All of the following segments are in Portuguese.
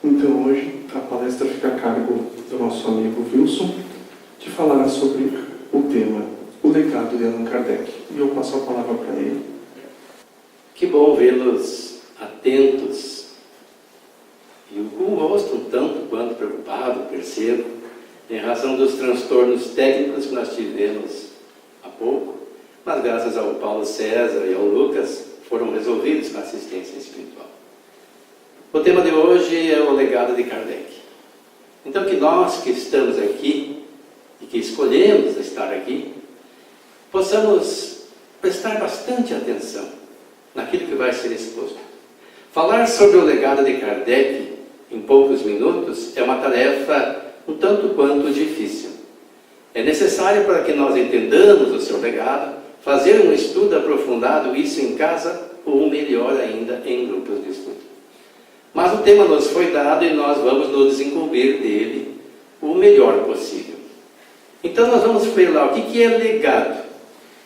Então hoje a palestra fica a cargo do nosso amigo Wilson, de falar sobre o tema, o legado de Allan Kardec. E eu passo a palavra para ele. Que bom vê-los atentos e com o rosto um tanto quanto preocupado, percebo, em razão dos transtornos técnicos que nós tivemos há pouco, mas graças ao Paulo César e ao Lucas foram resolvidos com a assistência espiritual. O tema de hoje é o legado de Kardec. Então que nós que estamos aqui e que escolhemos estar aqui, possamos prestar bastante atenção naquilo que vai ser exposto. Falar sobre o legado de Kardec em poucos minutos é uma tarefa um tanto quanto difícil. É necessário, para que nós entendamos o seu legado, fazer um estudo aprofundado, isso em casa, ou melhor ainda, em grupos de estudo. Mas o tema nos foi dado e nós vamos nos desenvolver dele o melhor possível. Então nós vamos ver lá o que é legado.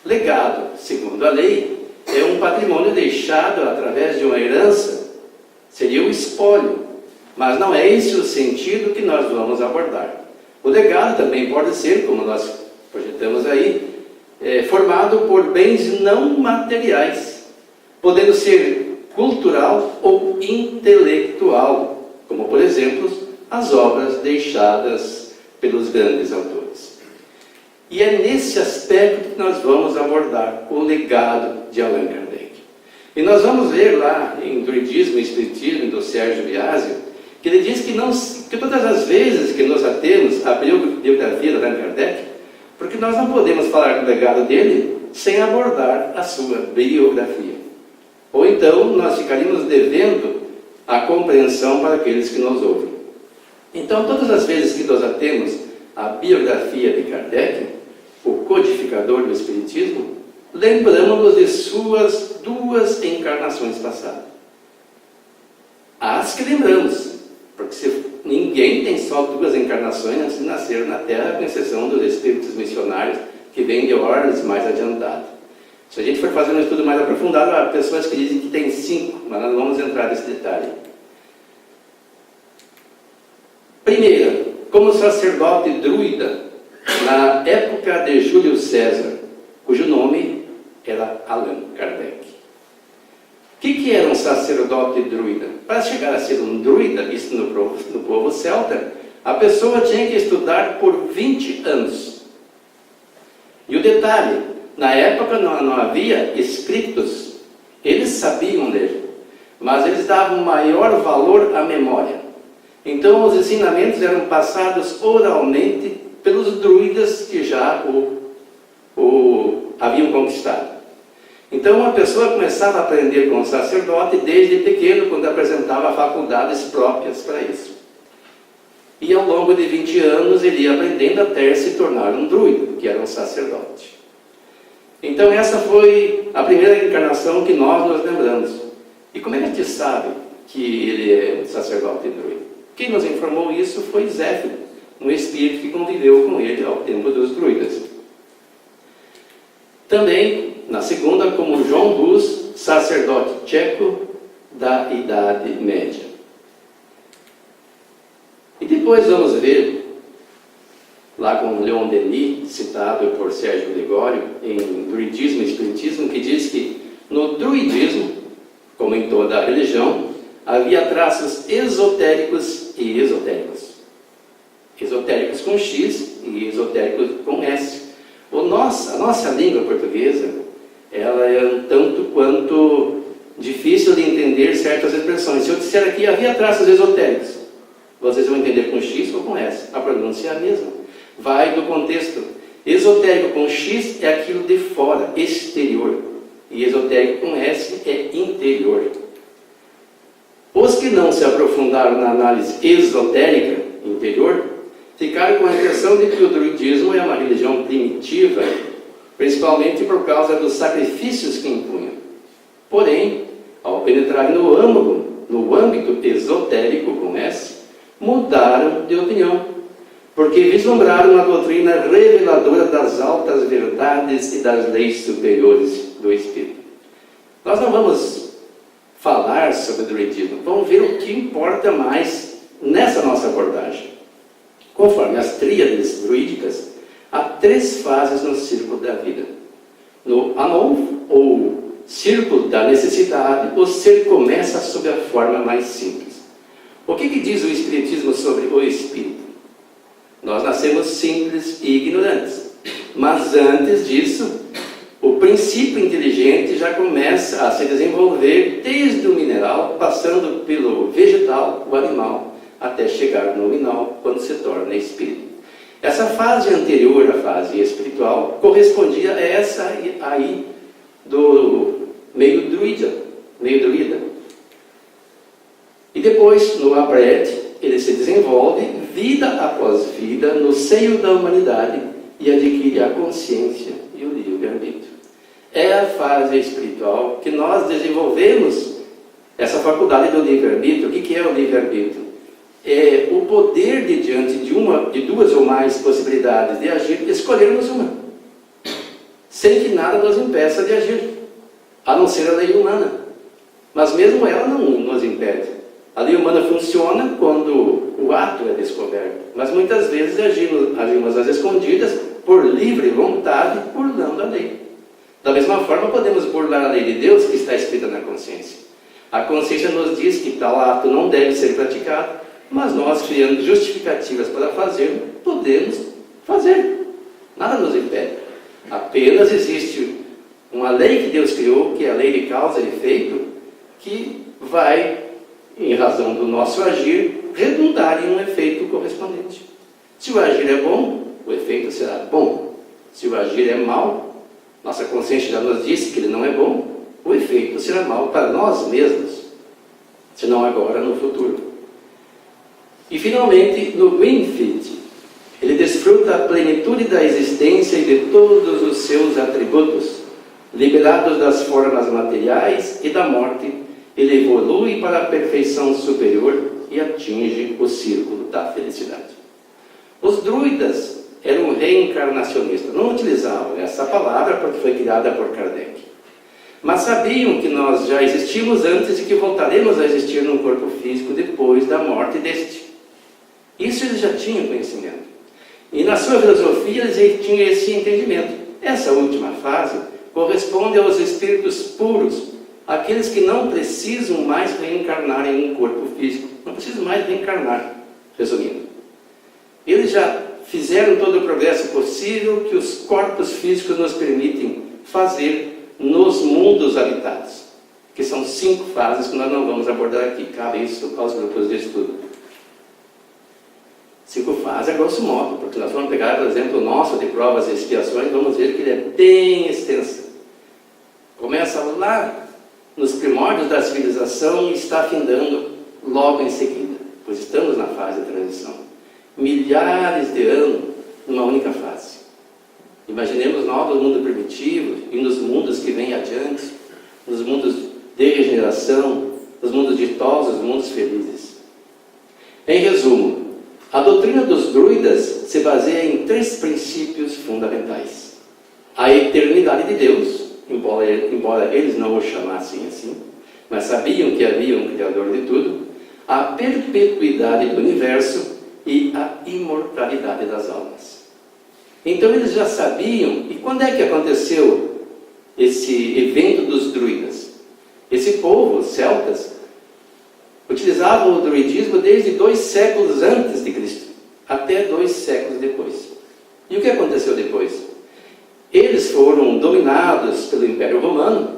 Legado, segundo a lei, é um patrimônio deixado através de uma herança, seria o espólio, mas não é esse o sentido que nós vamos abordar. O legado também pode ser, como nós projetamos aí, formado por bens não materiais, podendo ser cultural ou intelectual, como por exemplo as obras deixadas pelos grandes autores. E é nesse aspecto que nós vamos abordar o legado de Allan Kardec. E nós vamos ver lá em Druidismo e Espiritismo, do Sérgio Biasio, que ele diz que todas as vezes que nós atemos a biografia de Allan Kardec, porque nós não podemos falar do legado dele sem abordar a sua biografia. Ou então nós ficaríamos devendo a compreensão para aqueles que nos ouvem. Então, todas as vezes que nós atemos a biografia de Kardec, o codificador do Espiritismo, lembramos-nos de suas 2 encarnações passadas. As que lembramos, porque ninguém tem só 2 encarnações antes de nascer na Terra, com exceção dos espíritos missionários que vêm de ordens mais adiantadas. Se a gente for fazer um estudo mais aprofundado, há pessoas que dizem que tem 5, mas nós não vamos entrar nesse detalhe. Primeira, como sacerdote druida, na época de Júlio César, cujo nome era Allan Kardec. O que era um sacerdote druida? Para chegar a ser um druida, isso no povo celta, a pessoa tinha que estudar por 20 anos. E o detalhe, na época não havia escritos, eles sabiam ler, mas eles davam maior valor à memória. Então os ensinamentos eram passados oralmente pelos druidas que já o haviam conquistado. Então a pessoa começava a aprender com o sacerdote desde pequeno, quando apresentava faculdades próprias para isso. E ao longo de 20 anos ele ia aprendendo até se tornar um druida, que era um sacerdote. Então essa foi a primeira encarnação que nós nos lembramos. E como é que a gente sabe que ele é um sacerdote druida? Quem nos informou isso foi Zéfiro, um espírito que conviveu com ele ao tempo dos druidas. Também, na segunda, como João Hus, sacerdote tcheco da Idade Média. E depois vamos ver lá com Leon Denis, citado por Sérgio Gregório, em Druidismo e Espiritismo, que diz que no druidismo, como em toda a religião, havia traços esotéricos e esotéricos. Esotéricos com X e esotéricos com S. A nossa língua portuguesa, ela é um tanto quanto difícil de entender certas expressões. Se eu disser aqui, havia traços esotéricos, vocês vão entender com X ou com S. A pronúncia é a mesma. Vai do contexto. Esotérico com X é aquilo de fora, exterior. E esotérico com S é interior. Os que não se aprofundaram na análise esotérica, interior, ficaram com a impressão de que o druidismo é uma religião primitiva, principalmente por causa dos sacrifícios que impunha. Porém, ao penetrarem no âmbito esotérico com S, mudaram de opinião, porque vislumbraram uma doutrina reveladora das altas verdades e das leis superiores do Espírito. Nós não vamos falar sobre o druidismo, vamos ver o que importa mais nessa nossa abordagem. Conforme as tríades druídicas, há 3 fases no círculo da vida. No Anon, ou círculo da necessidade, o ser começa sob a forma mais simples. O que diz o Espiritismo sobre o Espírito? Nós nascemos simples e ignorantes. Mas antes disso, o princípio inteligente já começa a se desenvolver desde o mineral, passando pelo vegetal, o animal, até chegar no nominal, quando se torna espírito. Essa fase anterior à fase espiritual correspondia a essa aí do meio druida. E depois, no Abred, ele se desenvolve vida após vida no seio da humanidade e adquire a consciência e o livre-arbítrio. É a fase espiritual que nós desenvolvemos essa faculdade do livre-arbítrio. O que é o livre-arbítrio? É o poder de, diante de 2 ou mais possibilidades de agir, escolhermos uma, sem que nada nos impeça de agir, a não ser a lei humana. Mas mesmo ela não nos impede. A lei humana funciona quando o ato é descoberto, mas muitas vezes agimos às escondidas, por livre vontade, burlando a lei. Da mesma forma, podemos burlar a lei de Deus que está escrita na consciência. A consciência nos diz que tal ato não deve ser praticado, mas nós, criando justificativas para fazer, podemos fazer. Nada nos impede. Apenas existe uma lei que Deus criou, que é a lei de causa e efeito, que vai, em razão do nosso agir, redundar em um efeito correspondente. Se o agir é bom, o efeito será bom. Se o agir é mau, nossa consciência já nos disse que ele não é bom, o efeito será mau para nós mesmos, se não agora, no futuro. E finalmente, no Winfield, ele desfruta a plenitude da existência e de todos os seus atributos. Liberados das formas materiais e da morte, ele evolui para a perfeição superior e atinge o círculo da felicidade. Os druidas eram reencarnacionistas. Não utilizavam essa palavra porque foi criada por Kardec. Mas sabiam que nós já existimos antes e que voltaremos a existir num corpo físico depois da morte deste. Isso eles já tinham conhecimento. E na sua filosofia eles tinham esse entendimento. Essa última fase corresponde aos espíritos puros, aqueles que não precisam mais reencarnar em um corpo físico. Não precisam mais reencarnar, resumindo. Eles já fizeram todo o progresso possível que os corpos físicos nos permitem fazer nos mundos habitados, que são 5 fases que nós não vamos abordar aqui. Cabe isso aos grupos de estudo. 5 fases, a grosso modo, porque nós vamos pegar, por exemplo, o nosso de provas e expiações, vamos ver que ele é bem extenso. Começa lá nos primórdios da civilização e está findando logo em seguida, pois estamos na fase de transição. Milhares de anos numa única fase. Imaginemos nós no mundo primitivo e nos mundos que vêm adiante, nos mundos de regeneração, nos mundos ditosos, nos mundos felizes. Em resumo, a doutrina dos druidas se baseia em 3 princípios fundamentais. A eternidade de Deus, embora eles não o chamassem assim, mas sabiam que havia um Criador de tudo, a perpetuidade do universo e a imortalidade das almas. Então eles já sabiam. E quando é que aconteceu esse evento dos druidas? Esse povo, os celtas, utilizavam o druidismo desde 2 séculos antes de Cristo, até 2 séculos depois. E o que aconteceu depois? Eles foram dominados pelo Império Romano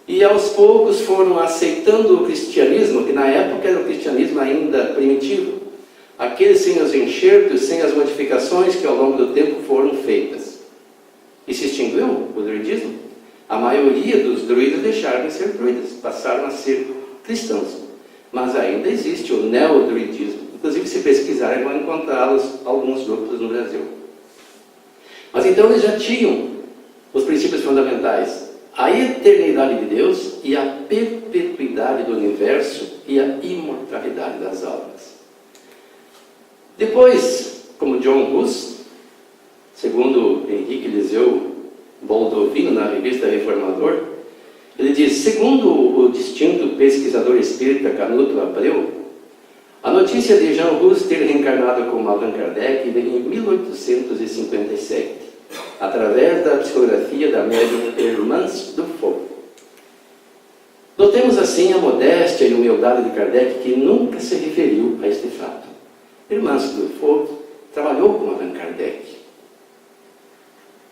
e aos poucos foram aceitando o cristianismo, que na época era o cristianismo ainda primitivo, aqueles sem os enxertos, sem as modificações que ao longo do tempo foram feitas. E se extinguiu o druidismo. A maioria dos druidas deixaram de ser druidas, passaram a ser cristãos. Mas ainda existe o neodruidismo. Inclusive, se pesquisarem, vão encontrá-los alguns grupos no Brasil. Mas então eles já tinham os princípios fundamentais: a eternidade de Deus e a perpetuidade do universo e a imortalidade das almas. Depois, como John Hus, segundo Henrique Eliseu Boldovino, na revista Reformador, ele diz: segundo o distinto pesquisador espírita Canuto Abreu, A notícia de Jean Hus ter reencarnado como Allan Kardec veio em 1857, através da psicografia da médium Hermance Dufault. Notemos assim a modéstia e humildade de Kardec, que nunca se referiu a este fato. Hermance Dufault trabalhou com Allan Kardec.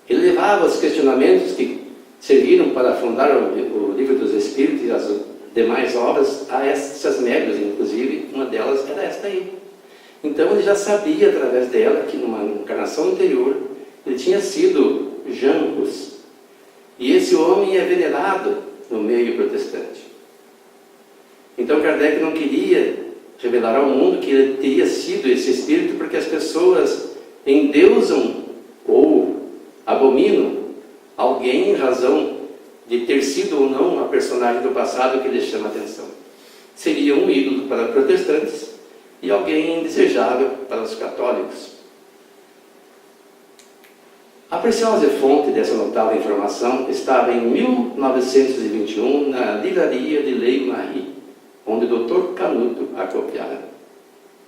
Ele levava os questionamentos que serviram para fundar o Livro dos Espíritos e as demais obras a essas médiuns, inclusive uma delas era esta aí. Então ele já sabia através dela que numa encarnação anterior ele tinha sido Jean Hus. E esse homem é venerado no meio protestante. Então Kardec não queria revelar ao mundo que ele teria sido esse espírito, porque as pessoas endeusam ou abominam alguém em razão de ter sido ou não a personagem do passado que lhes chama a atenção. Seria um ídolo para protestantes e alguém indesejável para os católicos. A preciosa fonte dessa notável informação estava em 1921 na livraria de Lei Marie, onde o Dr. Canuto a copiara.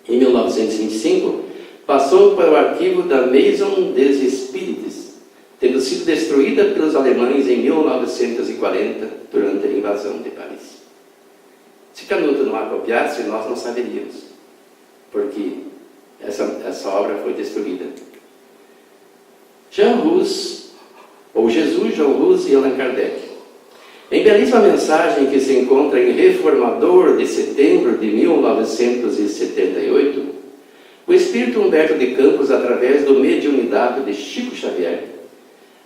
Em 1925, passou para o arquivo da Maison des Espírites, tendo sido destruída pelos alemães em 1940, durante a invasão de Paris. Se Canuto não a copiasse, nós não saberíamos, porque essa obra foi destruída. Jean Hus, ou Jesus, Jean Hus e Allan Kardec. Em belíssima mensagem que se encontra em Reformador de setembro de 1978, o espírito Humberto de Campos, através do mediunidade de Chico Xavier,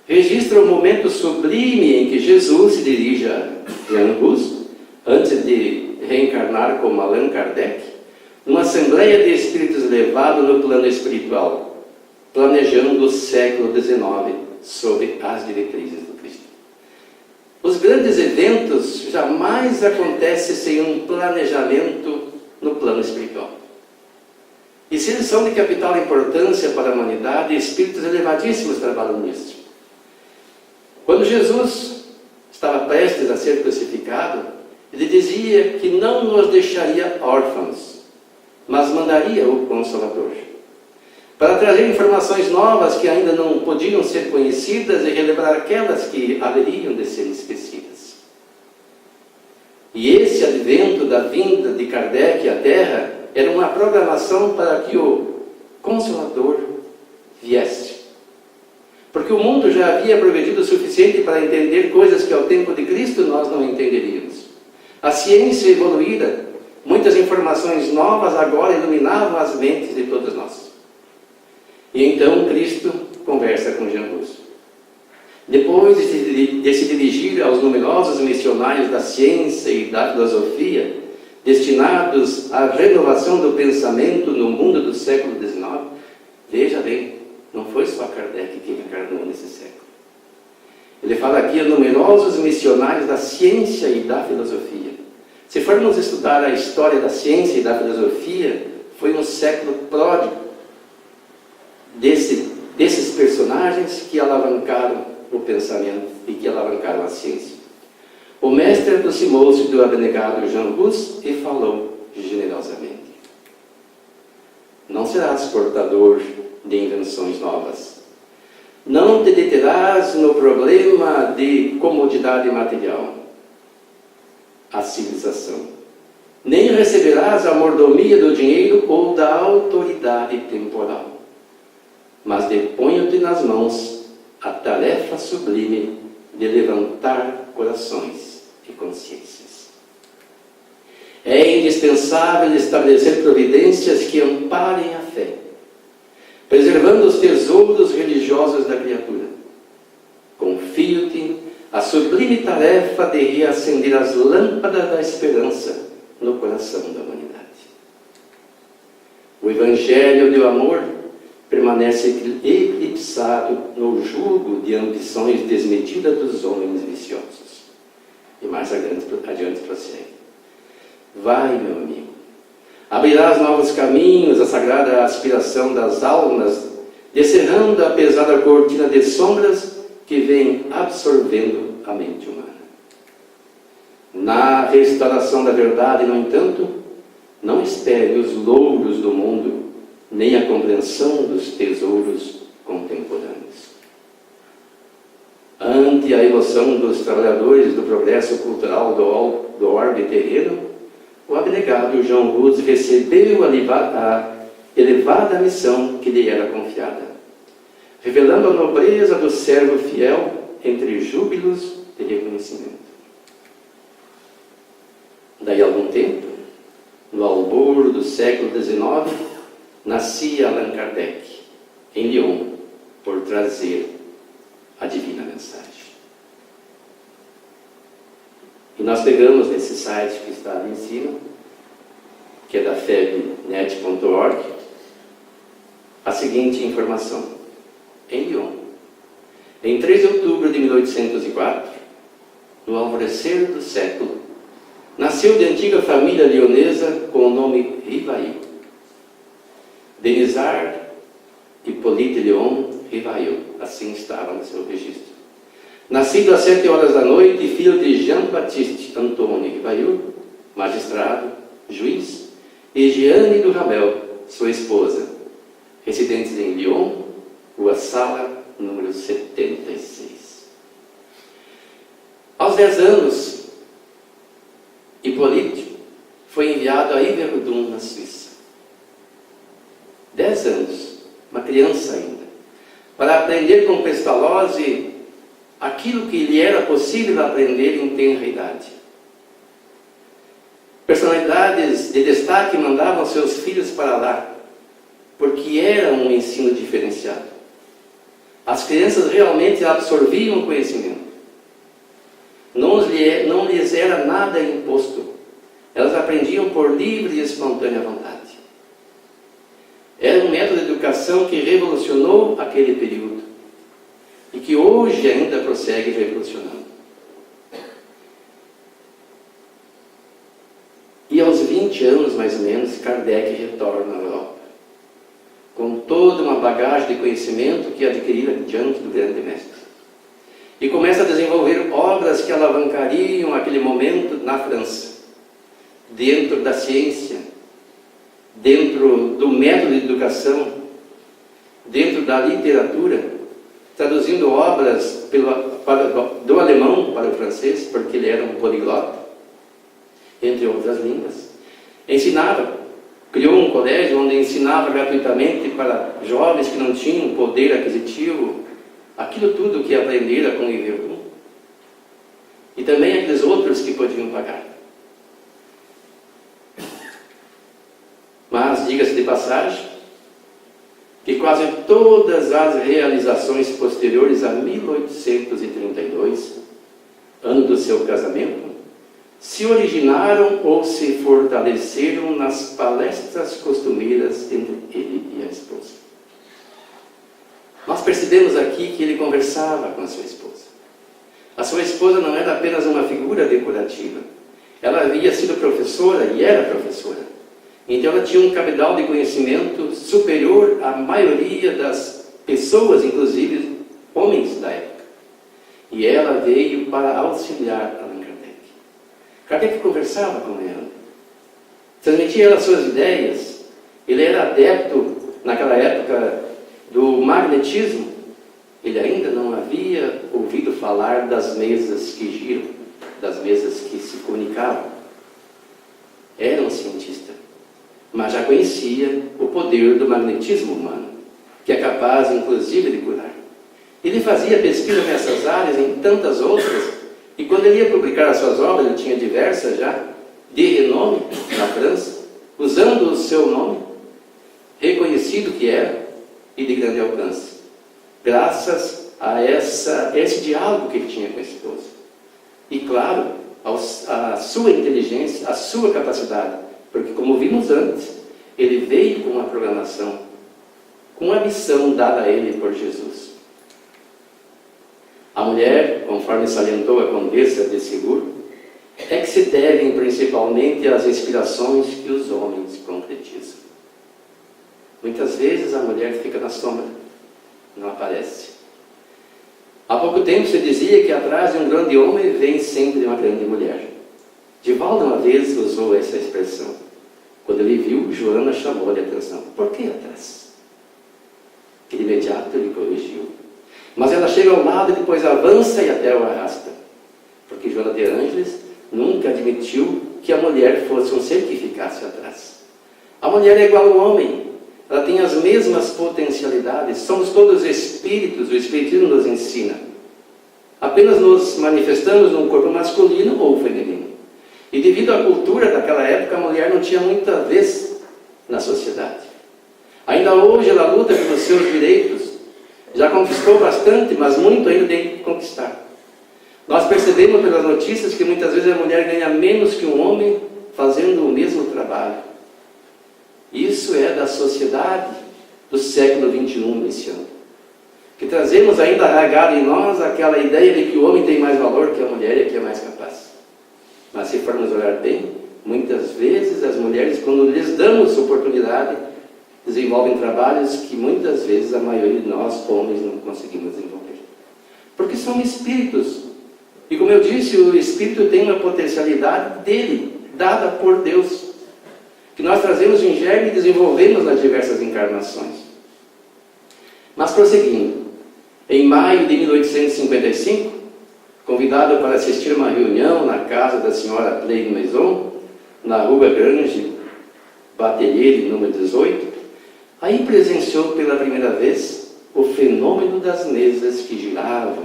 registra o momento sublime em que Jesus se dirige a Jean Hus, antes de reencarnar como Allan Kardec, numa assembleia de espíritos levado no plano espiritual, planejando o século XIX sob as diretrizes do Cristo. Os grandes eventos jamais acontecem sem um planejamento no plano espiritual. E se eles são de capital importância para a humanidade, espíritos elevadíssimos trabalham nisso. Quando Jesus estava prestes a ser crucificado, ele dizia que não nos deixaria órfãos, mas mandaria o Consolador, para trazer informações novas que ainda não podiam ser conhecidas e relembrar aquelas que haveriam de ser esquecidas. E esse advento da vinda de Kardec à Terra era uma programação para que o Consolador viesse. Porque o mundo já havia progredido o suficiente para entender coisas que ao tempo de Cristo nós não entenderíamos. A ciência evoluída, muitas informações novas agora iluminavam as mentes de todos nós. E então Cristo conversa com Jean Hus. Depois de se dirigir aos numerosos missionários da ciência e da filosofia, destinados à renovação do pensamento no mundo do século XIX, veja bem, não foi só Kardec que encarnou nesse século. Ele fala aqui a numerosos missionários da ciência e da filosofia. Se formos estudar a história da ciência e da filosofia, foi um século pródigo desses personagens que alavancaram o pensamento e que alavancaram a ciência. O mestre aproximou-se do abnegado Jean Hus e falou generosamente: não serás portador de invenções novas. Não te deterás no problema de comodidade material, a civilização. Nem receberás a mordomia do dinheiro ou da autoridade temporal. Mas deponho-te nas mãos a tarefa sublime de levantar corações e consciências. É indispensável estabelecer providências que amparem a fé, preservando os tesouros religiosos da criatura. Confio-te a sublime tarefa de reacender as lâmpadas da esperança no coração da humanidade. O Evangelho do amor permanece eclipsado no jugo de ambições desmedidas dos homens viciosos. E mais adiante prossegue: vai, meu amigo, abrirás novos caminhos, a sagrada aspiração das almas, descerrando a pesada cortina de sombras que vem absorvendo a mente humana. Na restauração da verdade, no entanto, não espere e os louros do mundo, nem a compreensão dos tesouros contemporâneos. Ante a emoção dos trabalhadores do progresso cultural do orbe terreno, o abnegado João Rus recebeu a elevada missão que lhe era confiada, revelando a nobreza do servo fiel entre júbilos de reconhecimento. Daí a algum tempo, no albor do século XIX, nascia Allan Kardec, em Lyon, por trazer a divina mensagem. E nós pegamos nesse site que está ali em cima, que é da febnet.org, a seguinte informação. Em Lyon, em 3 de outubro de 1804, no alvorecer do século, nasceu de antiga família leonesa com o nome Rivail. Denisard Hippolyte Léon Rivail, assim estava no seu registro. Nascido às 7 horas da noite, filho de Jean-Baptiste Antônio Rivail, magistrado, juiz, e Jeanne do Rabel, sua esposa, residentes em Lyon, Rua Sala, número 76. Aos 10 anos, Hippolyte foi enviado a Yverdun, na Suíça. 10 anos, uma criança ainda, para aprender com Pestalozzi aquilo que lhe era possível aprender em tenra idade. Personalidades de destaque mandavam seus filhos para lá, porque era um ensino diferenciado. As crianças realmente absorviam o conhecimento. Não lhes era nada imposto. Elas aprendiam por livre e espontânea vontade. Era um método de educação que revolucionou aquele período e que hoje ainda prossegue revolucionando. E aos 20 anos, mais ou menos, Kardec retorna à Europa, com toda uma bagagem de conhecimento que adquirira diante do grande mestre. E começa a desenvolver obras que alavancariam aquele momento na França, dentro da ciência, dentro do método de educação, dentro da literatura, traduzindo obras do alemão para o francês, porque ele era um poliglota, entre outras línguas. Criou um colégio onde ensinava gratuitamente para jovens que não tinham poder aquisitivo, aquilo tudo que aprendera com Yverdun, e também aqueles outros que podiam pagar. Mas, diga-se de passagem, que quase todas as realizações posteriores a 1832, ano do seu casamento, se originaram ou se fortaleceram nas palestras costumeiras entre ele e a esposa. Nós percebemos aqui que ele conversava com a sua esposa. A sua esposa não era apenas uma figura decorativa. Ela havia sido professora e era professora. Então ela tinha um cabedal de conhecimento superior à maioria das pessoas, inclusive homens da época. E ela veio para auxiliar Allan Kardec. Kardec conversava com ela, transmitia ela suas ideias. Ele era adepto, naquela época, do magnetismo. Ele ainda não havia ouvido falar das mesas que giram, das mesas que se comunicavam. Era um cientista, mas já conhecia o poder do magnetismo humano, que é capaz, inclusive, de curar. Ele fazia pesquisa nessas áreas e em tantas outras, e quando ele ia publicar as suas obras, ele tinha diversas já, de renome na França, usando o seu nome, reconhecido que era, e de grande alcance, graças a esse diálogo que ele tinha com a esposa. E, claro, a sua inteligência, a sua capacidade, porque, como vimos antes, ele veio com uma programação, com uma missão dada a ele por Jesus. A mulher, conforme salientou a Condessa de Ségur, é que se devem principalmente às inspirações que os homens concretizam. Muitas vezes a mulher fica na sombra, não aparece. Há pouco tempo se dizia que atrás de um grande homem vem sempre uma grande mulher. Divaldo uma vez usou essa expressão, quando Quando ele viu, Joana chamou-lhe a atenção. Por que atrás? De imediato ele corrigiu. Mas ela chega ao lado e depois avança e até o arrasta. Porque Joana de Ângeles nunca admitiu que a mulher fosse um ser que ficasse atrás. A mulher é igual ao homem. Ela tem as mesmas potencialidades. Somos todos espíritos. O Espiritismo nos ensina. Apenas nos manifestamos num corpo masculino ou feminino. E devido à cultura daquela época, a mulher não tinha muita vez na sociedade. Ainda hoje ela luta pelos seus direitos. Já conquistou bastante, mas muito ainda tem que conquistar. Nós percebemos pelas notícias que muitas vezes a mulher ganha menos que um homem fazendo o mesmo trabalho. Isso é da sociedade do século XXI iniciando. Que trazemos ainda arraigado em nós aquela ideia de que o homem tem mais valor que a mulher e que é mais capaz. Mas se formos olhar bem, muitas vezes as mulheres, quando lhes damos oportunidade, desenvolvem trabalhos que muitas vezes a maioria de nós, homens, não conseguimos desenvolver. Porque são espíritos. E como eu disse, o espírito tem uma potencialidade dele, dada por Deus, que nós trazemos em germe e desenvolvemos nas diversas encarnações. Mas prosseguindo, em maio de 1855, convidado para assistir uma reunião na casa da senhora Pleine Maison, na rua Grange, Batelier, número 18, aí presenciou pela primeira vez o fenômeno das mesas que giravam,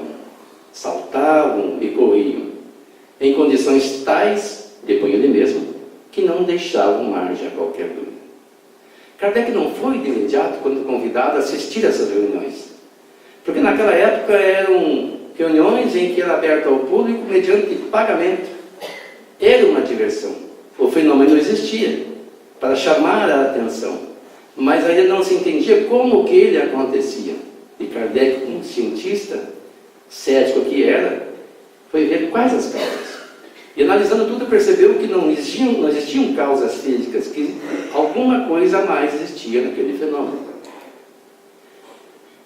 saltavam e corriam, em condições tais, depois ele mesmo, que não deixavam margem a qualquer dúvida. Kardec não foi de imediato, quando convidado, a assistir a essas reuniões, porque naquela época eram reuniões em que era aberto ao público mediante pagamento. Era uma diversão. O fenômeno existia para chamar a atenção, mas ainda não se entendia como que ele acontecia. E Kardec, um cientista cético que era, foi ver quais as causas. E analisando tudo, percebeu que não existiam causas físicas, que alguma coisa a mais existia naquele fenômeno.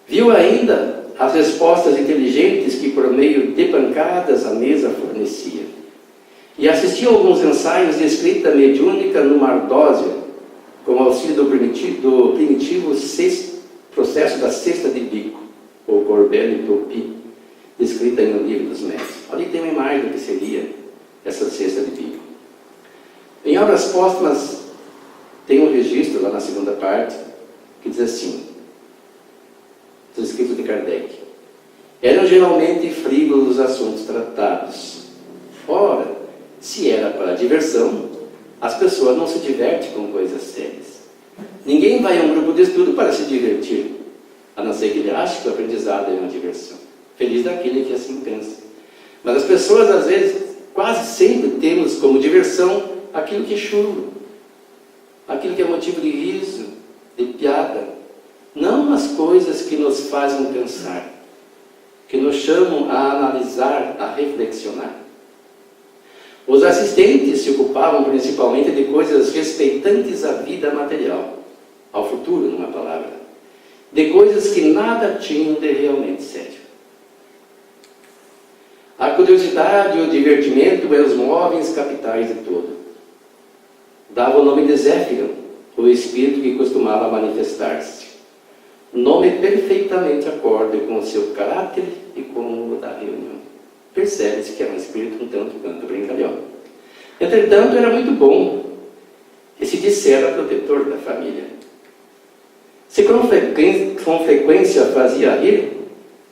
Viu ainda as respostas inteligentes que, por meio de pancadas, a mesa fornecia. E assistiu a alguns ensaios de escrita mediúnica numa ardósia, com auxílio do primitivo processo da cesta de bico, ou Corbel e Topi, escrita em O Livro dos Médiuns. Ali tem uma imagem do que seria essa cesta de bico. Em obras póstumas, tem um registro lá na segunda parte, que diz assim, dos escritos de Kardec: eram geralmente frívolos os assuntos tratados. Ora, se era para diversão, as pessoas não se divertem com coisas sérias. Ninguém vai a um grupo de estudo para se divertir, a não ser que ele ache que o aprendizado é uma diversão. Feliz daquele que assim pensa. Mas as pessoas, às vezes, quase sempre temos como diversão aquilo que é chulo, aquilo que é motivo de riso, de piada. Não as coisas que nos fazem pensar, que nos chamam a analisar, a reflexionar. Os assistentes se ocupavam principalmente de coisas respeitantes à vida material, ao futuro, numa palavra, de coisas que nada tinham de realmente sério. A curiosidade e o divertimento eram os móveis capitais de tudo. Dava o nome de Zéfiro, o espírito que costumava manifestar-se. Nome perfeitamente acorde com o seu caráter e com o da reunião. Percebe-se que era um espírito um tanto quanto brincalhão. Entretanto, era muito bom e se dissera protetor da família. Se com frequência fazia rir,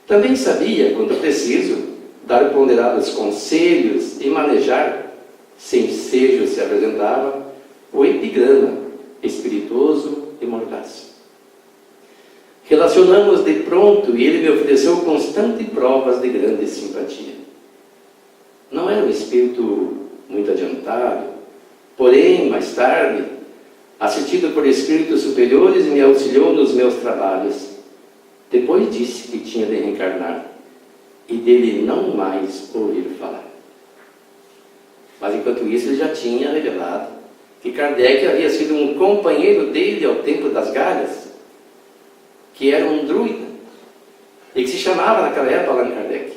também sabia, quando preciso, dar ponderados conselhos e manejar, sem ensejo se apresentava, o epigrama espirituoso e mordaz. Relacionamos de pronto e ele me ofereceu constantes provas de grande simpatia. Não era um espírito muito adiantado, porém, mais tarde, assistido por espíritos superiores, me auxiliou nos meus trabalhos. Depois disse que tinha de reencarnar e dele não mais ouvir falar. Mas enquanto isso, ele já tinha revelado que Kardec havia sido um companheiro dele ao tempo das galhas, que era um druida, e que se chamava naquela época Allan Kardec.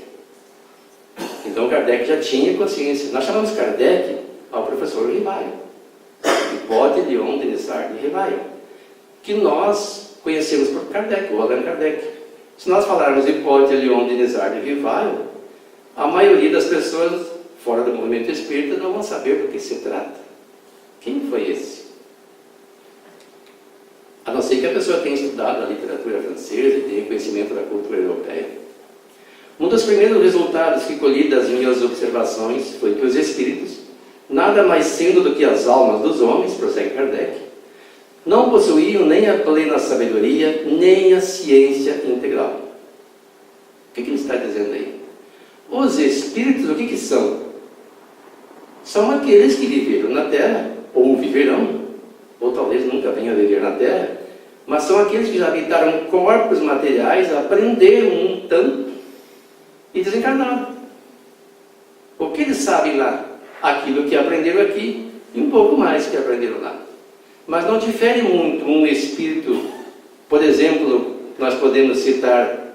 Então Kardec já tinha consciência. Nós chamamos Kardec ao professor Rivaio, que Hippolyte Léon Denisard de Rivail, que nós conhecemos por Kardec, ou Allan Kardec. Se nós falarmos Hippolyte Léon Denisard de Rivail, a maioria das pessoas fora do movimento espírita não vão saber do que se trata. Quem foi esse? A não ser que a pessoa tenha estudado a literatura francesa e tenha conhecimento da cultura europeia. Um dos primeiros resultados que colhi das minhas observações foi que os espíritos, nada mais sendo do que as almas dos homens, prossegue Kardec, não possuíam nem a plena sabedoria, nem a ciência integral. O que ele está dizendo aí? Os espíritos, o que são? São aqueles que viveram na Terra, ou viverão, ou talvez nunca venham a viver na Terra, mas são aqueles que já habitaram corpos materiais, aprenderam um tanto e desencarnaram. O que eles sabem lá? Aquilo que aprenderam aqui e um pouco mais que aprenderam lá. Mas não difere muito um espírito, por exemplo, nós podemos citar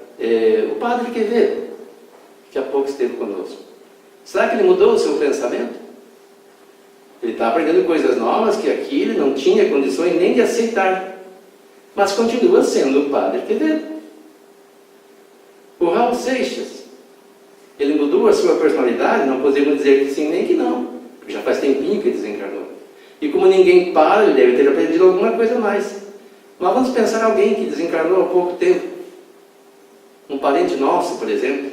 o Padre Quevedo, que há pouco esteve conosco. Será que ele mudou o seu pensamento? Ele está aprendendo coisas novas que aqui ele não tinha condições nem de aceitar, mas continua sendo o Padre Quevedo. O Raul Seixas, ele mudou a sua personalidade? Não podemos dizer que sim nem que não, porque já faz tempinho que ele desencarnou. E como ninguém para, ele deve ter aprendido alguma coisa a mais. Mas vamos pensar em alguém que desencarnou há pouco tempo. Um parente nosso, por exemplo.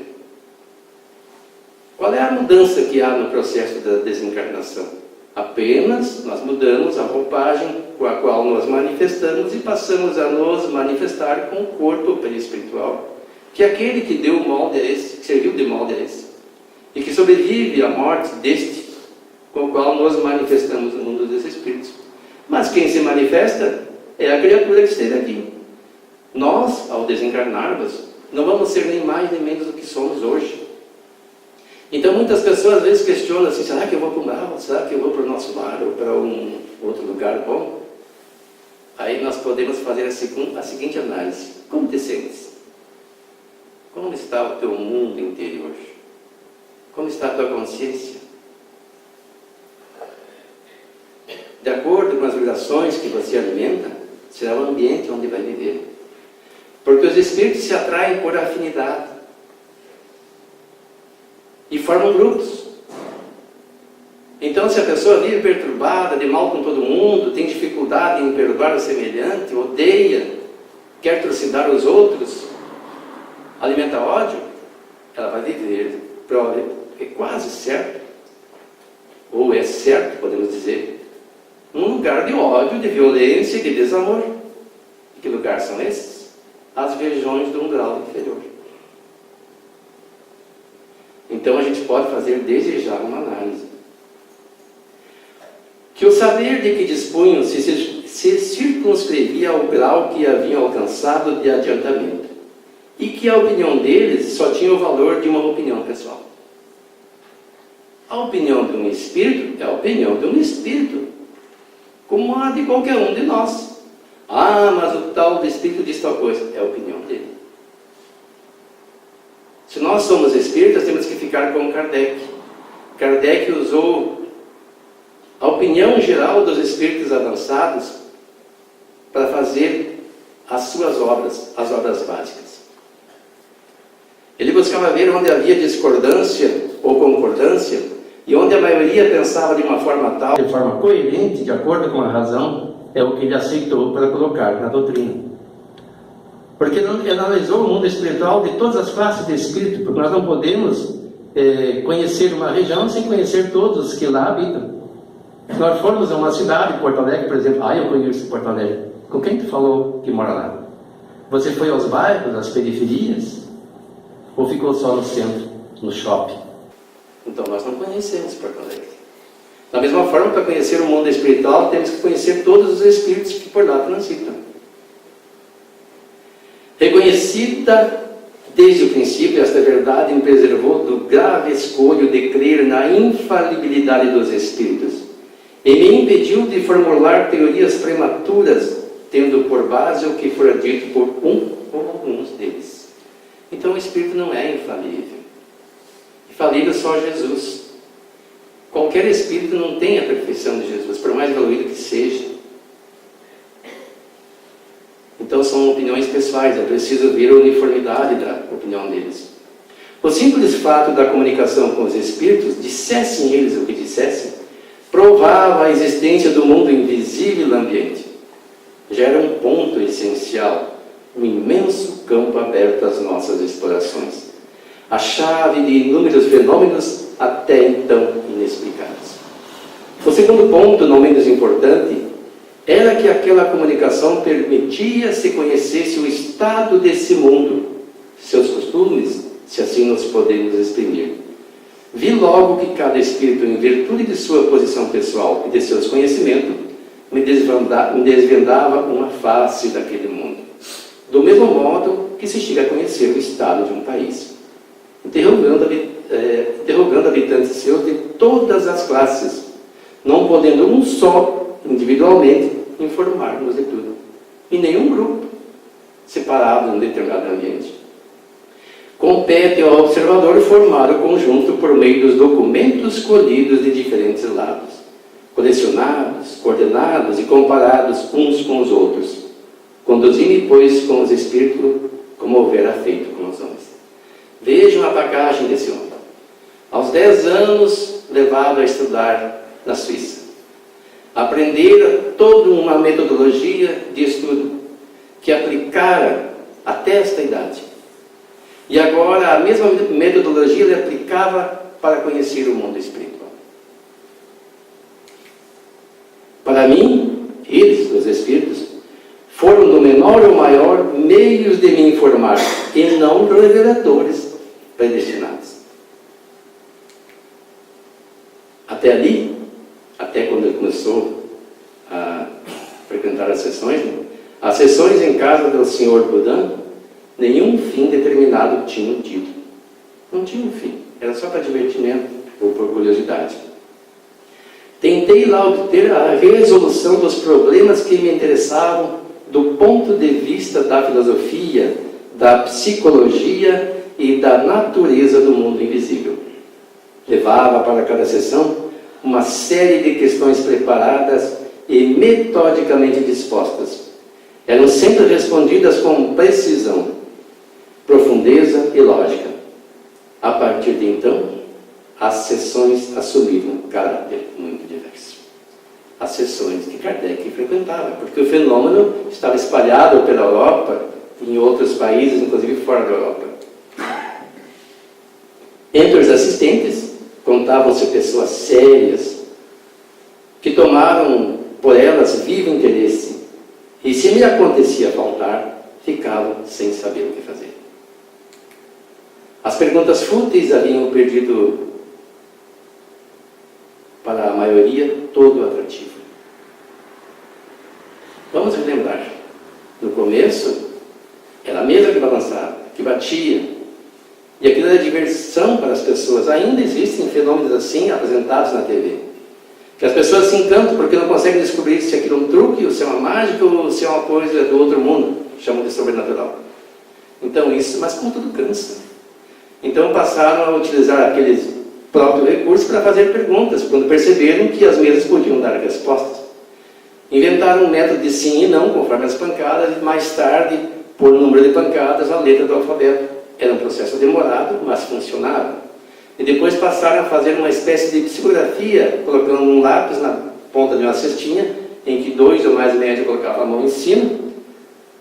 Qual é a mudança que há no processo da desencarnação? Apenas nós mudamos a roupagem com a qual nos manifestamos e passamos a nos manifestar com o corpo perispiritual, que é aquele que deu o molde a esse, que serviu de molde a esse, e que sobrevive à morte deste, com o qual nos manifestamos no mundo dos espíritos. Mas quem se manifesta é a criatura que esteve aqui. Nós, ao desencarnarmos, não vamos ser nem mais nem menos do que somos hoje. Então muitas pessoas às vezes questionam assim, será que eu vou para o mal? Será que eu vou para o nosso lar ou para um outro lugar bom? Aí nós podemos fazer a seguinte análise. Como te sentes? Como está o teu mundo interior? Como está a tua consciência? De acordo com as vibrações que você alimenta, será o ambiente onde vai viver. Porque os espíritos se atraem por afinidade. E formam grupos. Então, se a pessoa vive perturbada, de mal com todo mundo, tem dificuldade em perdoar o semelhante, odeia, quer trucidar os outros, alimenta ódio, ela vai viver, é quase certo, ou é certo, podemos dizer, num lugar de ódio, de violência e de desamor. E que lugares são esses? As regiões de um grau inferior. Então a gente pode fazer desde já uma análise. Que o saber de que dispunham se circunscrevia ao grau que haviam alcançado de adiantamento. E que a opinião deles só tinha o valor de uma opinião pessoal. A opinião de um espírito é a opinião de um espírito, como a de qualquer um de nós. Ah, mas o tal do espírito diz tal coisa. É a opinião dele. Se nós somos espíritas, temos que ficar com Kardec. Kardec usou a opinião geral dos espíritos avançados para fazer as suas obras, as obras básicas. Ele buscava ver onde havia discordância ou concordância e onde a maioria pensava de uma forma tal, de forma coerente, de acordo com a razão, é o que ele aceitou para colocar na doutrina. Porque ele analisou o mundo espiritual de todas as classes de espírito, porque nós não podemos conhecer uma região sem conhecer todos os que lá habitam. Se nós formos a uma cidade, Porto Alegre, por exemplo, eu conheço Porto Alegre. Com quem tu falou que mora lá? Você foi aos bairros, às periferias? Ou ficou só no centro, no shopping? Então nós não conhecemos Porto Alegre. Da mesma forma, para conhecer o mundo espiritual, temos que conhecer todos os espíritos que por lá transitam. Reconhecida desde o princípio, esta verdade me preservou do grave escolho de crer na infalibilidade dos espíritos e me impediu de formular teorias prematuras, tendo por base o que fora dito por um ou alguns deles. Então o espírito não é infalível. Infalível só Jesus. Qualquer espírito não tem a perfeição de Jesus, por mais evoluído que seja. Então são opiniões pessoais, é preciso ver a uniformidade da opinião deles. O simples fato da comunicação com os espíritos, dissessem eles o que dissessem, provava a existência do mundo invisível no ambiente. Já era um ponto essencial, um imenso campo aberto às nossas explorações. A chave de inúmeros fenômenos até então inexplicados. O segundo ponto, não menos importante, era que aquela comunicação permitia se conhecesse o estado desse mundo, seus costumes, se assim nos podemos exprimir. Vi logo que cada espírito, em virtude de sua posição pessoal e de seus conhecimentos, me desvendava uma face daquele mundo. Do mesmo modo que se chega a conhecer o estado de um país, interrogando habitantes seus de todas as classes, não podendo um só, individualmente, informar-nos de tudo, e nenhum grupo separado em um determinado ambiente. Compete ao observador formar o conjunto por meio dos documentos colhidos de diferentes lados, colecionados, coordenados e comparados uns com os outros, conduzindo, pois, com os espíritos, como houvera feito com os homens. Vejam a bagagem desse homem. Aos 10 anos, levado a estudar na Suíça. Aprendera toda uma metodologia de estudo que aplicara até esta idade. E agora a mesma metodologia ele aplicava para conhecer o mundo espiritual. Para mim, eles, os espíritos, foram do menor ao maior meios de me informar, e não reveladores predestinados. Até ali, até quando ele começou a frequentar as sessões em casa do Senhor Budan, nenhum fim determinado tinham tido. Não tinha um fim, era só para divertimento ou por curiosidade. Tentei lá obter a resolução dos problemas que me interessavam do ponto de vista da filosofia, da psicologia e da natureza do mundo invisível. Levava para cada sessão uma série de questões preparadas e metodicamente dispostas. Eram sempre respondidas com precisão, profundeza e lógica. A partir de então, as sessões assumiram caráter muito diverso. As sessões que Kardec frequentava, porque o fenômeno estava espalhado pela Europa, em outros países, inclusive fora da Europa. Entre os assistentes, contavam-se pessoas sérias, que tomaram por elas vivo interesse, e se me acontecia faltar, ficavam sem saber o que fazer. As perguntas fúteis haviam perdido, para a maioria, todo o atrativo. Vamos relembrar. No começo, era a mesa que balançava, que batia, e aquilo era diversão para as pessoas. Ainda existem fenômenos assim apresentados na TV, que as pessoas se encantam porque não conseguem descobrir se aquilo é um truque, ou se é uma mágica, ou se é uma coisa do outro mundo, chamam de sobrenatural. Então isso, mas como tudo cansa. Então passaram a utilizar aqueles próprios recursos para fazer perguntas, quando perceberam que as mesas podiam dar respostas. Inventaram um método de sim e não, conforme as pancadas, e mais tarde, por número de pancadas, a letra do alfabeto. Era um processo demorado, mas funcionava. E depois passaram a fazer uma espécie de psicografia, colocando um lápis na ponta de uma cestinha, em que 2 ou mais médicos colocavam a mão em cima,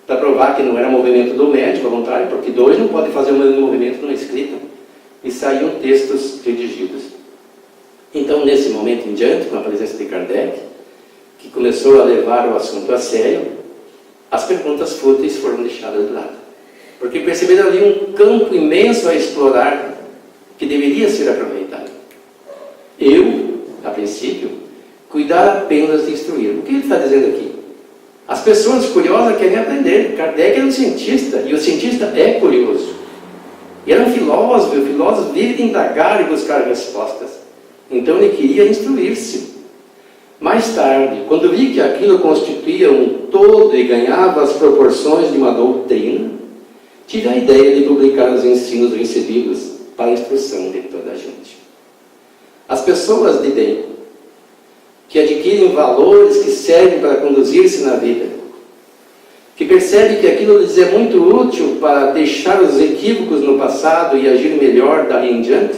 para provar que não era movimento do médico voluntário, porque 2 não podem fazer o mesmo movimento numa escrita. E saíam textos redigidos. Então, nesse momento em diante, com a presença de Kardec, que começou a levar o assunto a sério, as perguntas fúteis foram deixadas de lado. Porque perceberam ali um campo imenso a explorar, que deveria ser aproveitado. Eu, a princípio, cuidar apenas de instruir. O que ele está dizendo aqui? As pessoas curiosas querem aprender. Kardec era um cientista, e o cientista é curioso. E era um filósofo, e o filósofo vive de indagar e buscar respostas. Então ele queria instruir-se. Mais tarde, quando vi que aquilo constituía um todo e ganhava as proporções de uma doutrina, tive a ideia de publicar os ensinos recebidos para a instrução de toda a gente. As pessoas de bem, que adquirem valores que servem para conduzir-se na vida, que percebem que aquilo lhes é muito útil para deixar os equívocos no passado e agir melhor dali em diante,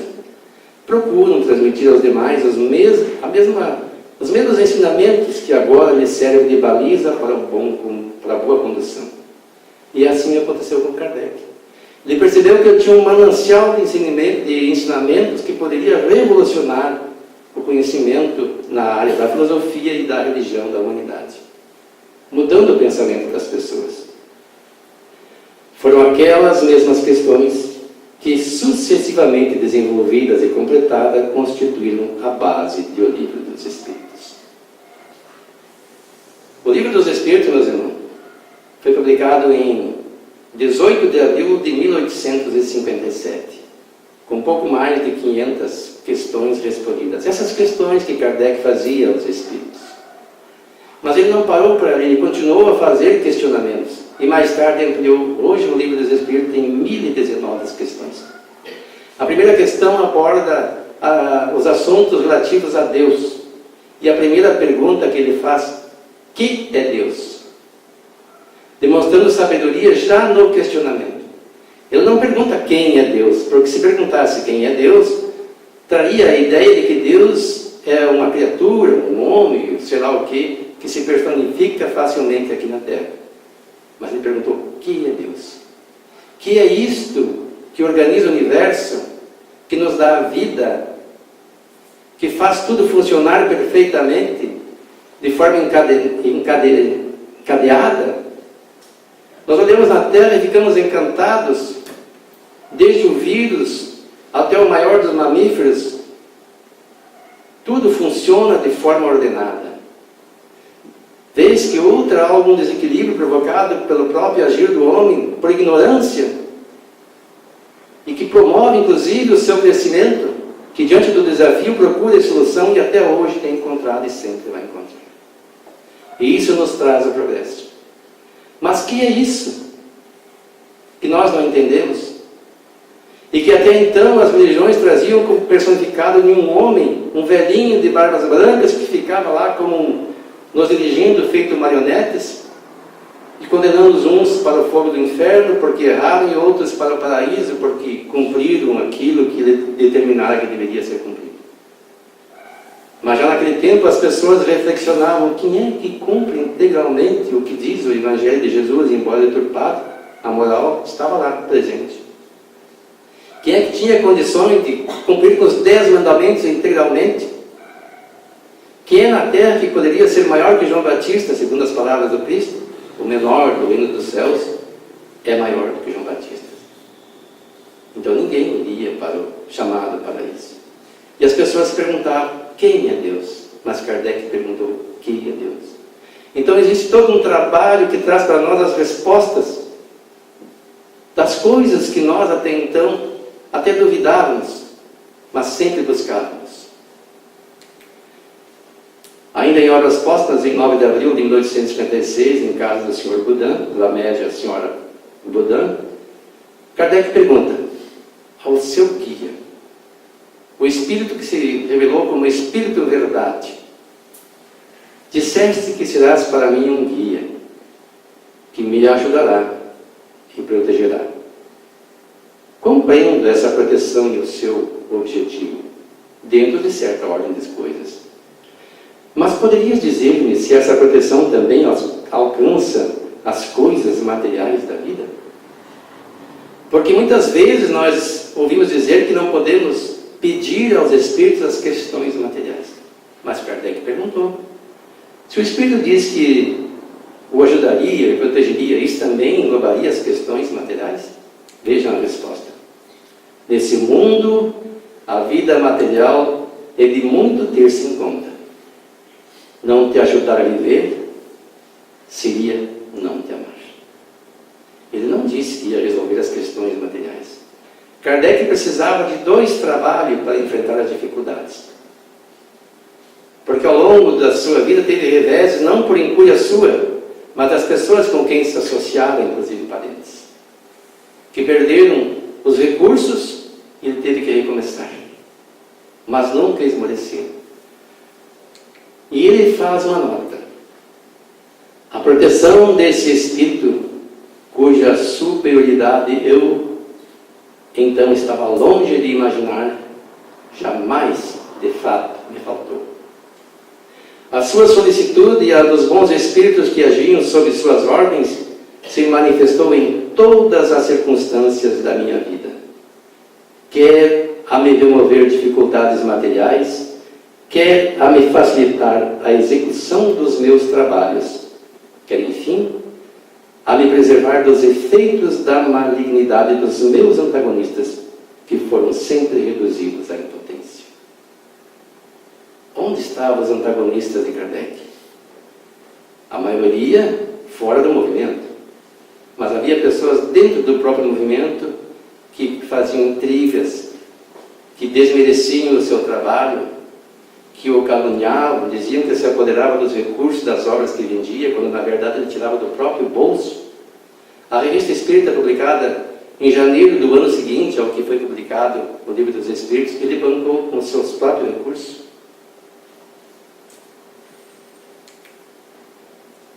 procuram transmitir aos demais os mesmos ensinamentos que agora lhes servem de baliza para a boa condução. E assim aconteceu com Kardec. Ele percebeu que eu tinha um manancial de ensinamentos que poderia revolucionar o conhecimento na área da filosofia e da religião da humanidade, mudando o pensamento das pessoas. Foram aquelas mesmas questões que, sucessivamente desenvolvidas e completadas, constituíram a base do Livro dos Espíritos. O Livro dos Espíritos, meus irmãos, foi publicado em 18 de abril de 1857, com pouco mais de 500 questões respondidas. Essas questões que Kardec fazia aos Espíritos. Mas ele não parou por ali, ele continuou a fazer questionamentos. E mais tarde ampliou. Hoje o Livro dos Espíritos tem 1019 questões. A primeira questão aborda os assuntos relativos a Deus. E a primeira pergunta que ele faz: que é Deus? Demonstrando sabedoria já no questionamento. Ele não pergunta quem é Deus, porque se perguntasse quem é Deus, traria a ideia de que Deus é uma criatura, um homem, sei lá o que se personifica facilmente aqui na Terra. Mas ele perguntou: o que é Deus? Que é isto que organiza o universo, que nos dá a vida, que faz tudo funcionar perfeitamente, de forma encadeada? Nós olhamos na Terra e ficamos encantados, desde o vírus até o maior dos mamíferos, tudo funciona de forma ordenada. Vez que outra há algum desequilíbrio provocado pelo próprio agir do homem, por ignorância, e que promove inclusive o seu crescimento, que diante do desafio procura a solução e até hoje tem encontrado e sempre vai encontrar. E isso nos traz o progresso. Mas que é isso que nós não entendemos? E que até então as religiões traziam como personificado em um homem, um velhinho de barbas brancas que ficava lá como nos dirigindo, feito marionetes, e condenando uns para o fogo do inferno porque erraram, e outros para o paraíso porque cumpriram aquilo que ele determinara que deveria ser cumprido. Mas já naquele tempo as pessoas reflexionavam: quem é que cumpre integralmente o que diz o Evangelho de Jesus, embora deturpado? A moral estava lá presente. Quem é que tinha condições de cumprir com os 10 mandamentos integralmente? Quem é na terra que poderia ser maior que João Batista, segundo as palavras do Cristo? O menor do reino dos céus é maior do que João Batista. Então ninguém iria para o chamado para isso. E as pessoas perguntavam: quem é Deus? Mas Kardec perguntou: quem é Deus? Então existe todo um trabalho que traz para nós as respostas das coisas que nós até então até duvidávamos, mas sempre buscávamos. Ainda em Obras Póstumas, em 9 de abril de 1856, em casa do Sr. Boudin, da média Sra. Boudin, Kardec pergunta ao seu guia, o Espírito que se revelou como Espírito Verdade: disseste que serás para mim um guia, que me ajudará e protegerá. Compreendo essa proteção e o seu objetivo, dentro de certa ordem das coisas. Mas poderias dizer-me se essa proteção também alcança as coisas materiais da vida? Porque muitas vezes nós ouvimos dizer que não podemos pedir aos Espíritos as questões materiais. Mas Kardec perguntou: se o Espírito diz que o ajudaria e protegeria, isso também englobaria as questões materiais? Vejam a resposta: nesse mundo, a vida material é de muito ter-se em conta. Não te ajudar a viver seria não te amar. Ele não disse que ia resolver as questões materiais. Kardec precisava de 2 trabalhos para enfrentar as dificuldades. Porque ao longo da sua vida teve reveses, não por incúria sua, mas das pessoas com quem se associaram, inclusive parentes, que perderam os recursos e ele teve que recomeçar. mas nunca esmorecer. E ele faz uma nota. A proteção desse espírito, cuja superioridade eu então estava longe de imaginar, jamais, de fato, me faltou. A sua solicitude e a dos bons espíritos que agiam sob suas ordens se manifestou em todas as circunstâncias da minha vida. Quer a me remover dificuldades materiais, quer a me facilitar a execução dos meus trabalhos, quer, enfim, a me preservar dos efeitos da malignidade dos meus antagonistas, que foram sempre reduzidos à impotência. Onde estavam os antagonistas de Kardec? A maioria fora do movimento. Mas havia pessoas dentro do próprio movimento que faziam intrigas, que desmereciam o seu trabalho, que o caluniavam, diziam que se apoderava dos recursos das obras que vendia, quando na verdade ele tirava do próprio bolso. A Revista Espírita, publicada em janeiro do ano seguinte ao que foi publicado o Livro dos Espíritos, ele bancou com seus próprios recursos.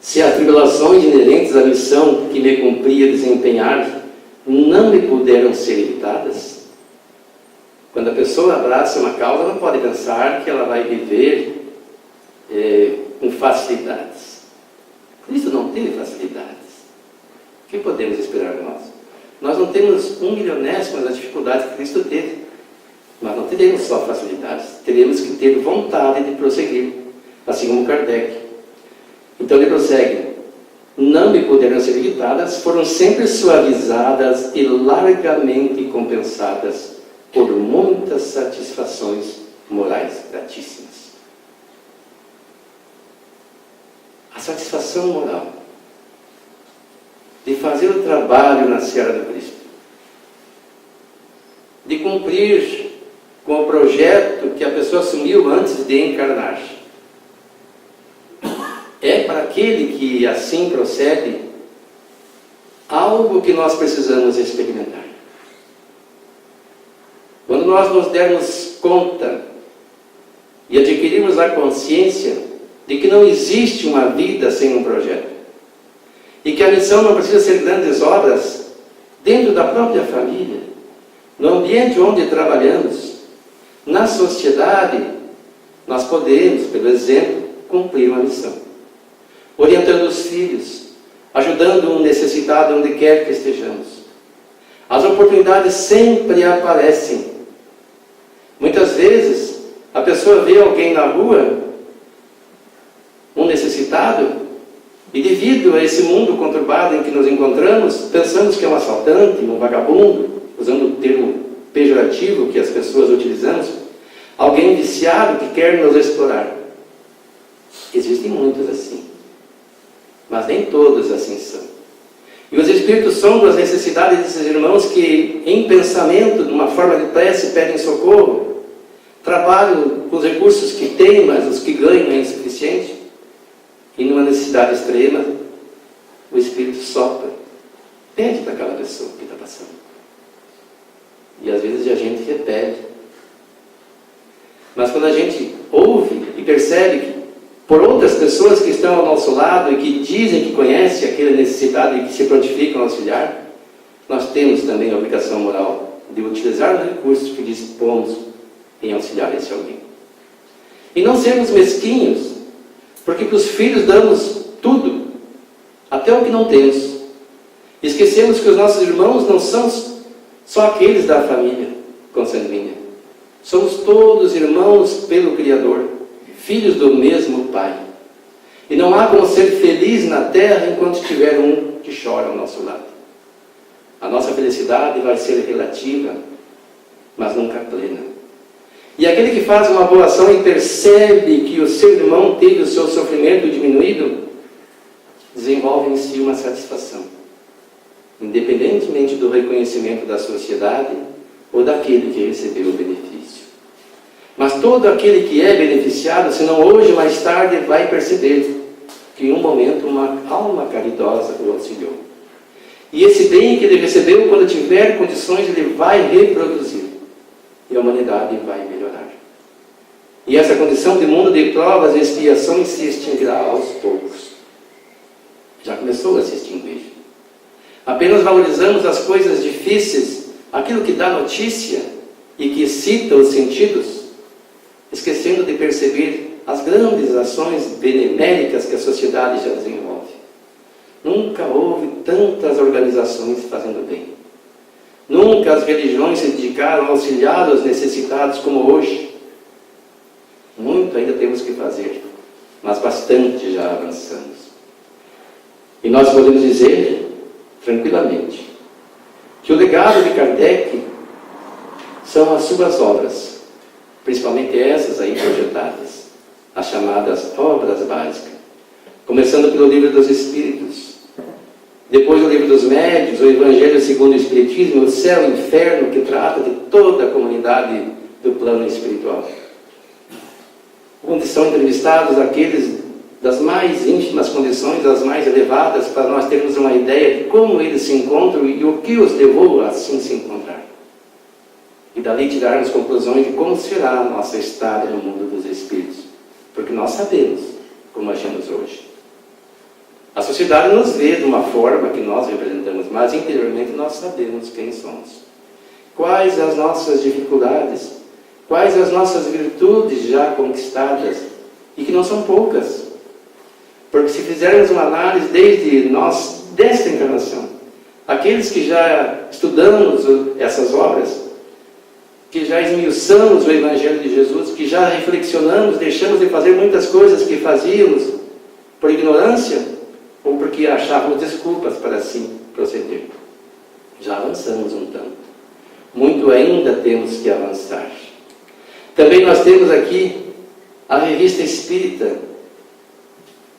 Se as tribulações inerentes à missão que me cumpria desempenhar não me puderam ser evitadas, quando a pessoa abraça uma causa, não pode pensar que ela vai viver com facilidades. Cristo não teve facilidades. O que podemos esperar de nós? Nós não temos 1/1000º das dificuldades que Cristo teve. Mas não teremos só facilidades. Teremos que ter vontade de prosseguir, assim como Kardec. Então ele prossegue. Não me puderam ser evitadas, foram sempre suavizadas e largamente compensadas por muitas satisfações morais gratíssimas. A satisfação moral de fazer o trabalho na seara do Cristo, de cumprir com o projeto que a pessoa assumiu antes de encarnar, é para aquele que assim procede algo que nós precisamos experimentar. Quando nós nos dermos conta e adquirirmos a consciência de que não existe uma vida sem um projeto, e que a missão não precisa ser grandes obras dentro da própria família, no ambiente onde trabalhamos, na sociedade, nós podemos, pelo exemplo, cumprir uma missão. Orientando os filhos, ajudando um necessitado onde quer que estejamos. As oportunidades sempre aparecem. Muitas vezes, a pessoa vê alguém na rua, um necessitado, e devido a esse mundo conturbado em que nos encontramos, pensamos que é um assaltante, um vagabundo, usando o termo pejorativo que as pessoas utilizamos, alguém viciado que quer nos explorar. Existem muitos assim, mas nem todos assim são. E os Espíritos sondam as necessidades desses irmãos que, em pensamento, numa forma de prece, pedem socorro, trabalham com os recursos que têm, mas os que ganham é insuficiente. E numa necessidade extrema, o Espírito sopra, pede para aquela pessoa que está passando. E às vezes a gente repele. Mas quando a gente ouve e percebe que por outras pessoas que estão ao nosso lado e que dizem que conhecem aquela necessidade e que se prontificam a auxiliar, nós temos também a obrigação moral de utilizar os recursos que dispomos em auxiliar esse alguém. E não sermos mesquinhos, porque para os filhos damos tudo, até o que não temos. Esquecemos que os nossos irmãos não são só aqueles da família consanguínea. Somos todos irmãos pelo Criador, filhos do mesmo Pai. E não há como ser feliz na terra enquanto tiver um que chora ao nosso lado. A nossa felicidade vai ser relativa, mas nunca plena. E aquele que faz uma boa ação e percebe que o seu irmão teve o seu sofrimento diminuído, desenvolve em si uma satisfação, independentemente do reconhecimento da sociedade ou daquele que recebeu o benefício. Mas todo aquele que é beneficiado, se não hoje, mais tarde, vai perceber que em um momento uma alma caridosa o auxiliou. E esse bem que ele recebeu, quando tiver condições, ele vai reproduzir. E a humanidade vai melhorar. E essa condição de mundo de provas e expiações se extinguirá aos poucos. Já começou a se extinguir. Apenas valorizamos as coisas difíceis, aquilo que dá notícia e que excita os sentidos, esquecendo de perceber as grandes ações beneméricas que a sociedade já desenvolve. Nunca houve tantas organizações fazendo bem. Nunca as religiões se dedicaram a auxiliar os necessitados como hoje. Muito ainda temos que fazer, mas bastante já avançamos. E nós podemos dizer, tranquilamente, que o legado de Kardec são as suas obras, principalmente essas aí projetadas, as chamadas obras básicas, começando pelo Livro dos Espíritos, depois o Livro dos Médiuns, o Evangelho segundo o Espiritismo, o Céu e o Inferno, que trata de toda a comunidade do plano espiritual. Onde são entrevistados aqueles das mais íntimas condições, das mais elevadas, para nós termos uma ideia de como eles se encontram e o que os levou a assim se encontrar. E dali tirarmos conclusões de como será a nossa estada no mundo dos espíritos. Porque nós sabemos como agimos hoje. A sociedade nos vê de uma forma que nós representamos, mas interiormente nós sabemos quem somos. Quais as nossas dificuldades, quais as nossas virtudes já conquistadas, e que não são poucas. Porque se fizermos uma análise desde nós, desta encarnação, aqueles que já estudamos essas obras, que já esmiuçamos o Evangelho de Jesus, que já reflexionamos, deixamos de fazer muitas coisas que fazíamos por ignorância, ou porque achávamos desculpas para assim proceder. Já avançamos um tanto. Muito ainda temos que avançar. Também nós temos aqui a Revista Espírita,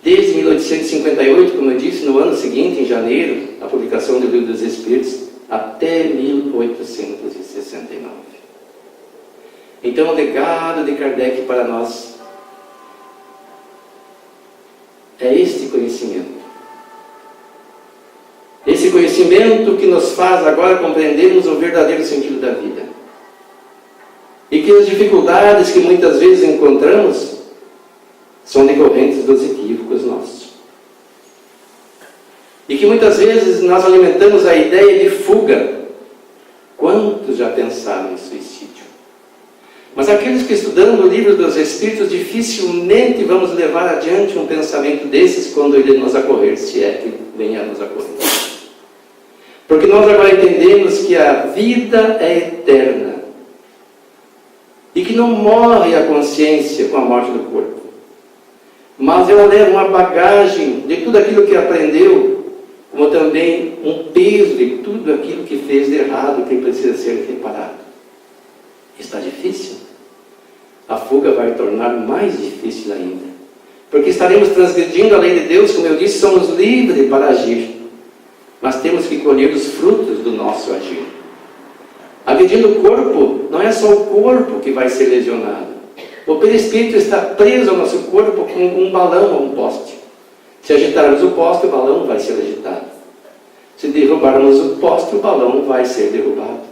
desde 1858, como eu disse, no ano seguinte, em janeiro, a publicação do Livro dos Espíritos, até 1869. Então, o legado de Kardec para nós é este conhecimento. Esse conhecimento que nos faz agora compreendermos o verdadeiro sentido da vida. E que as dificuldades que muitas vezes encontramos são decorrentes dos equívocos nossos. E que muitas vezes nós alimentamos a ideia de fuga. Quantos já pensaram em suicídio? Mas aqueles que estudando o Livro dos Espíritos dificilmente vamos levar adiante um pensamento desses quando ele nos ocorrer, se é que venha a nos ocorrer. Porque nós agora entendemos que a vida é eterna e que não morre a consciência com a morte do corpo, mas ela leva uma bagagem de tudo aquilo que aprendeu, como também um peso de tudo aquilo que fez de errado, que precisa ser reparado. Está difícil? A fuga vai tornar mais difícil ainda, porque estaremos transgredindo a lei de Deus. Como eu disse, somos livres para agir, mas temos que colher os frutos do nosso agir. Agredindo o corpo, não é só o corpo que vai ser lesionado. O perispírito está preso ao nosso corpo com um balão ou um poste. Se agitarmos o poste, o balão vai ser agitado. Se derrubarmos o poste, o balão vai ser derrubado.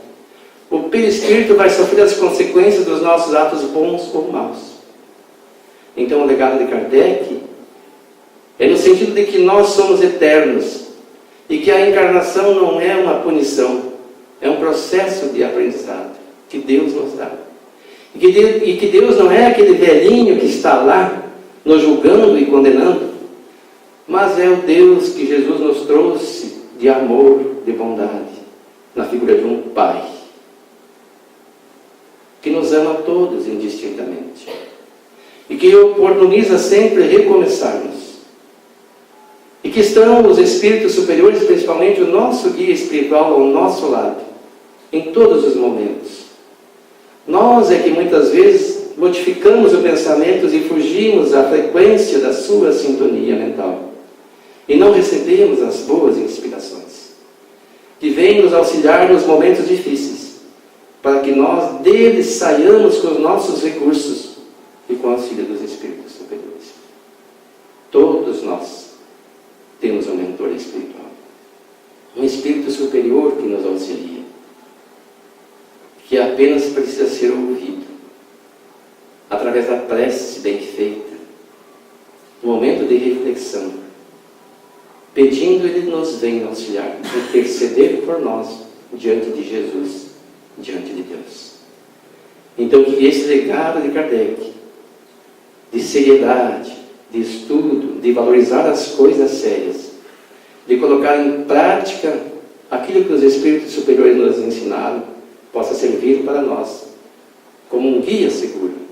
O perispírito vai sofrer as consequências dos nossos atos bons ou maus. Então, o legado de Kardec é no sentido de que nós somos eternos e que a encarnação não é uma punição, é um processo de aprendizado que Deus nos dá. E que Deus não é aquele velhinho que está lá nos julgando e condenando, mas é o Deus que Jesus nos trouxe de amor, de bondade, na figura de um Pai, que nos ama todos indistintamente e que oportuniza sempre recomeçarmos. E que estão os espíritos superiores, principalmente o nosso guia espiritual ao nosso lado, em todos os momentos. Nós é que muitas vezes modificamos o pensamento e fugimos à frequência da sua sintonia mental. E não recebemos as boas inspirações, que vêm nos auxiliar nos momentos difíceis, para que nós deles saiamos com os nossos recursos e com o auxílio dos espíritos superiores. Todos nós temos um mentor espiritual, um espírito superior que nos auxilia, que apenas precisa ser ouvido, através da prece bem feita, um momento de reflexão, pedindo Ele nos venha auxiliar, interceder por nós diante de Jesus, diante de Deus. Então, que esse legado de Kardec, de seriedade, de estudo, de valorizar as coisas sérias, de colocar em prática aquilo que os Espíritos superiores nos ensinaram, possa servir para nós como um guia seguro,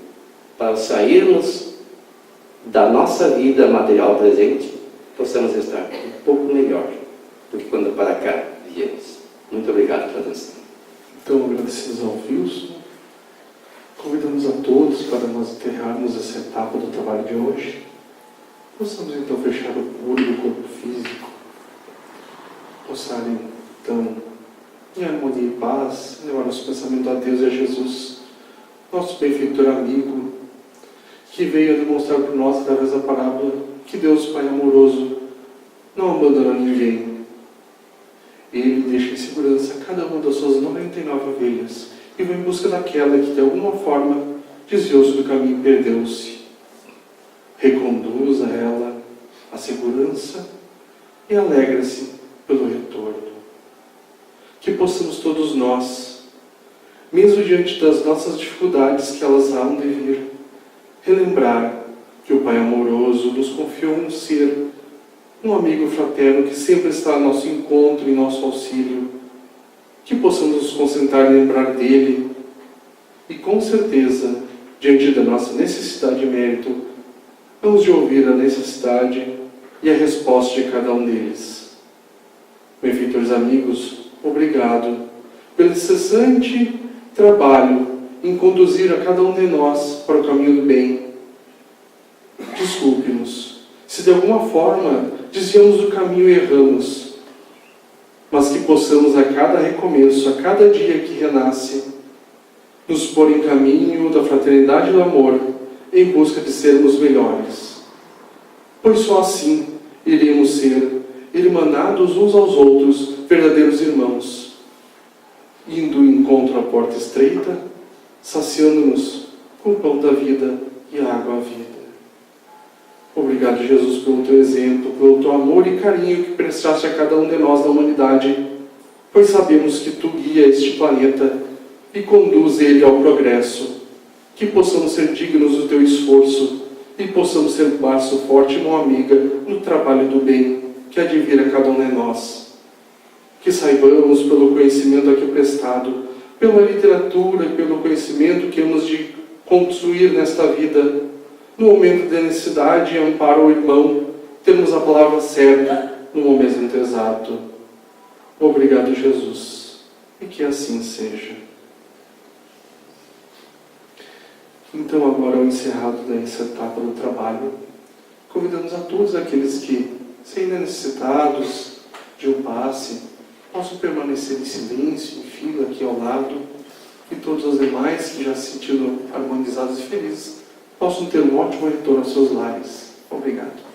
para sairmos da nossa vida material presente, possamos estar um pouco melhor do que quando para cá viemos. Muito obrigado pela atenção. Então, agradecidos ao Wilson, convidamos a todos para nós encerrarmos essa etapa do trabalho de hoje. Possamos então fechar o olho do corpo físico, possarem então, em harmonia e paz, levar nosso pensamento a Deus e a Jesus, nosso benfeitor amigo, que veio a demonstrar por nós, através da parábola, que Deus, Pai amoroso, não abandona ninguém. Ele deixa em segurança cada uma das suas 99 ovelhas e vai em busca daquela que, de alguma forma, desviou-se do caminho e perdeu-se. Reconduza ela à segurança e alegra-se pelo retorno. Que possamos todos nós, mesmo diante das nossas dificuldades, que elas hão de vir, relembrar que o Pai amoroso nos confiou um ser, um amigo fraterno que sempre está ao nosso encontro e nosso auxílio. Que possamos nos concentrar em lembrar dele e, com certeza, diante da nossa necessidade e mérito, vamos de ouvir a necessidade e a resposta de cada um deles. Benfeitores amigos, obrigado pelo incessante trabalho em conduzir a cada um de nós para o caminho do bem. Desculpe-nos se de alguma forma desviamos do caminho e erramos, mas que possamos a cada recomeço, a cada dia que renasce, nos pôr em caminho da fraternidade e do amor, em busca de sermos melhores. Pois só assim iremos ser irmanados uns aos outros, verdadeiros irmãos, indo em encontro à porta estreita, saciando-nos com o pão da vida e a água à vida. Obrigado, Jesus, pelo teu exemplo, pelo teu amor e carinho que prestaste a cada um de nós da humanidade, pois sabemos que tu guia este planeta e conduz ele ao progresso. Que possamos ser dignos do teu esforço e possamos ser um braço forte e mão amiga no trabalho do bem que há de vir a cada um de nós. Que saibamos, pelo conhecimento aqui prestado, pela literatura e pelo conhecimento que hemos de construir nesta vida, no momento de necessidade e amparo ao irmão, temos a palavra certa no momento exato. Obrigado, Jesus, e que assim seja. Então, agora, ao encerrado dessa etapa do trabalho, convidamos a todos aqueles que, sem necessitados de um passe, possam permanecer em silêncio, em fila aqui ao lado, e todos os demais que já se sentiram harmonizados e felizes, possam ter um ótimo retorno aos seus lares. Obrigado.